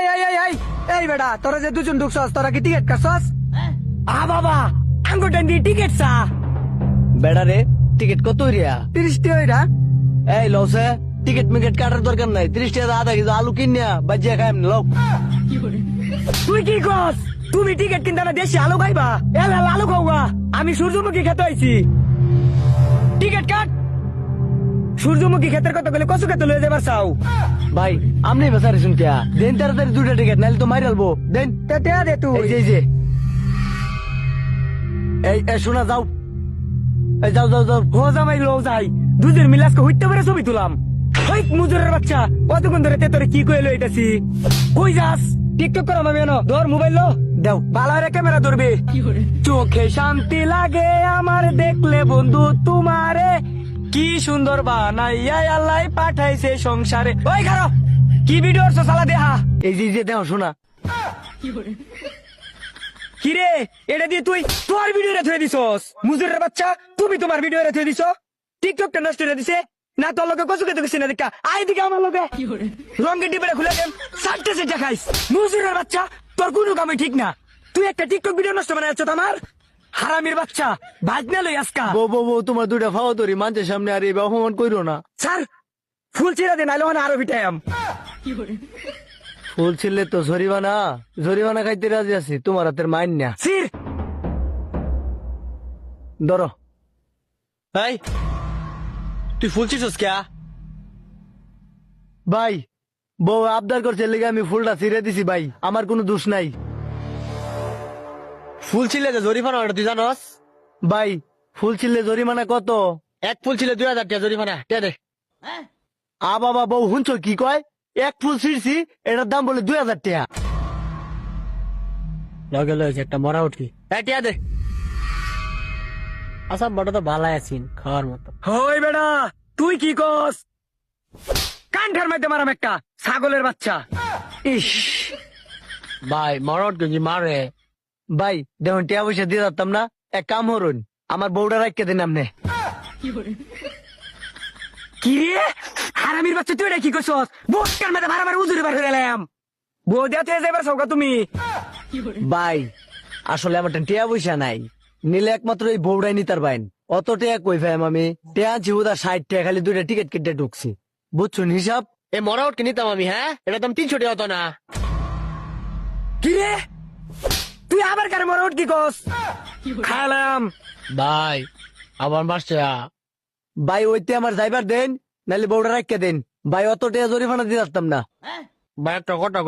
এই এই এই এই এই বেটা তোরা যে দুজন ঢুকছস তোরা কি টিকিট কাটছস? বাবা আঙ্গুটান দিয়ে টিকিট চা বেড়া রে টিকিট কত রিয়া 30 টাকা হইরা। এই লসে টিকিট মিকেট কাটার দরকার নাই 30 টাকা আধা কেজি আলু কিনিয়া বাজিয়া খাইম লোক। তুই কি কস? তুমি টিকিট কিনতে না দেশি আলু খাইবা? এলা আলু খাওয়া আমি সূর্যমুখী খেতে আইছি। টিকিট কাট। সূর্যমুখী ক্ষেতের কথা বলে কসু খেতে লয়ে যাবার চাও? ভাই আমনি বেচারি শুন কিয়া দেন তাড়াতাড়ি দুটা টিকিট নাইলে তো মারি আলবো দেন। তে দে তুই। এই যে এই শোনা যাও এই যাও যাও যাও হো জামাই লো যাই দুজের মিলাসকে হইতে পারে ছবি তুলাম। হই মুজুরের বাচ্চা কতক্ষণ ধরে তে তোরে কি কইলো এটাছি? কই যাস? টিকটক করাম আমি এনো ধর মোবাইল লো দাও ভালো রে ক্যামেরা ধরবে। চোখে শান্তি লাগে আমার দেখলে বন্ধু তোমারে, কি সুন্দর বানাইয়া আল্লাহ পাঠাইছে সংসারে। ওই খারো কি ভিডিও করছো সালা দেহা? এই যে দেখো শোনা কিরে এটা দিয়ে তুই তোর ভিডিও রে থুয়ে দিছস? মুজুরের বাচ্চা তুমি তোমার ভিডিও রে থুয়ে দিছো? টিকটকটা নষ্ট করে দিছে না তোর লোকে কচু খেতে গেছি না দেখা আই দিকে আমার লোকে রঙের ডিবেটা খুলে দেন সাতটা সেটা খাইস। মুজুরের বাচ্চা তোর কোনো কামে ঠিক না, তুই একটা টিকটক ভিডিও নষ্ট বানাচ্ছ আমার হারামির বাচ্চা বাজ না লই আজকা। বউ তোমার দুটা খাওয়া তরি মানুষের সামনে আর এই অপমান কইরো না। স্যার ফুল ছিঁড়া দে নাইলে আরো ভিটায়াম। ফুল ছিলে তো জরিমানা খাইতে রাজি আছি তোমার হাতের মাইন না। সির ধরো ভাই তুই ফুল ছিড়ছস কে? ভাই বউ আবদার করছে লেগে আমি ফুলটা ছিঁড়ে দিছি ভাই, আমার কোনো দোষ নাই। ফুল ছিলে যে জরিমানা ওটা তুই জানস? ভাই ফুল ছিলে জরিমানা কত? এক ফুল ছিলে 2000 টাকা জরিমানা কে দে? বাবা বউ শুনছো কি কয়? এক ফুল ছিঁড়ছি এটার দাম বলে 2000 টাকা। লগে লগে একটা মরা উঠি এই টিয়া দে। আসাম বড় তো ভালাই আছিন খাওয়ার মতো। হই বেড়া তুই কি কস? কান্ঠার মধ্যে মারাম একটা ছাগলের বাচ্চা। ইস ভাই মরট গঞ্জি মারে। ভাই দেখুন টিয়া পয়সা দিয়ে যাতাম না, এক কাম হরুন আমার বউটা রাখতে দিন আপনি। কি রে হারামির বাচ্চা তুই এটা কি করছস? বোটকার মধ্যে ভাড়া মারে উজুরে বার হয়ে এলাম বউ দেয়া তুই যাইবার সৌকা তুমি। ভাই আসলে আমার টিয়া পয়সা নাই, নিলে একমাত্র এই বউটাই নিতার বাইন। অত টিয়া কই ভাই আমি টিয়া আছি উদা 60 টাকা খালি দুইটা টিকিট কেটে ঢুকছি বুঝছুন হিসাব। এ মরা উঠকে নিতাম আমি। হ্যাঁ এটা দাম 300 টাকা হতো না? কি রে তুই আবার কারে মরে উঠ কি কস? খাইলাম ভাই আবার মারছে। ভাই ওইতে আমার যাইবার দেন নাহলে বউটা রাখতে দেন ভাই, অত টিয়া জরিমানা দিয়ে যাতাম না। ভাই একটা কথা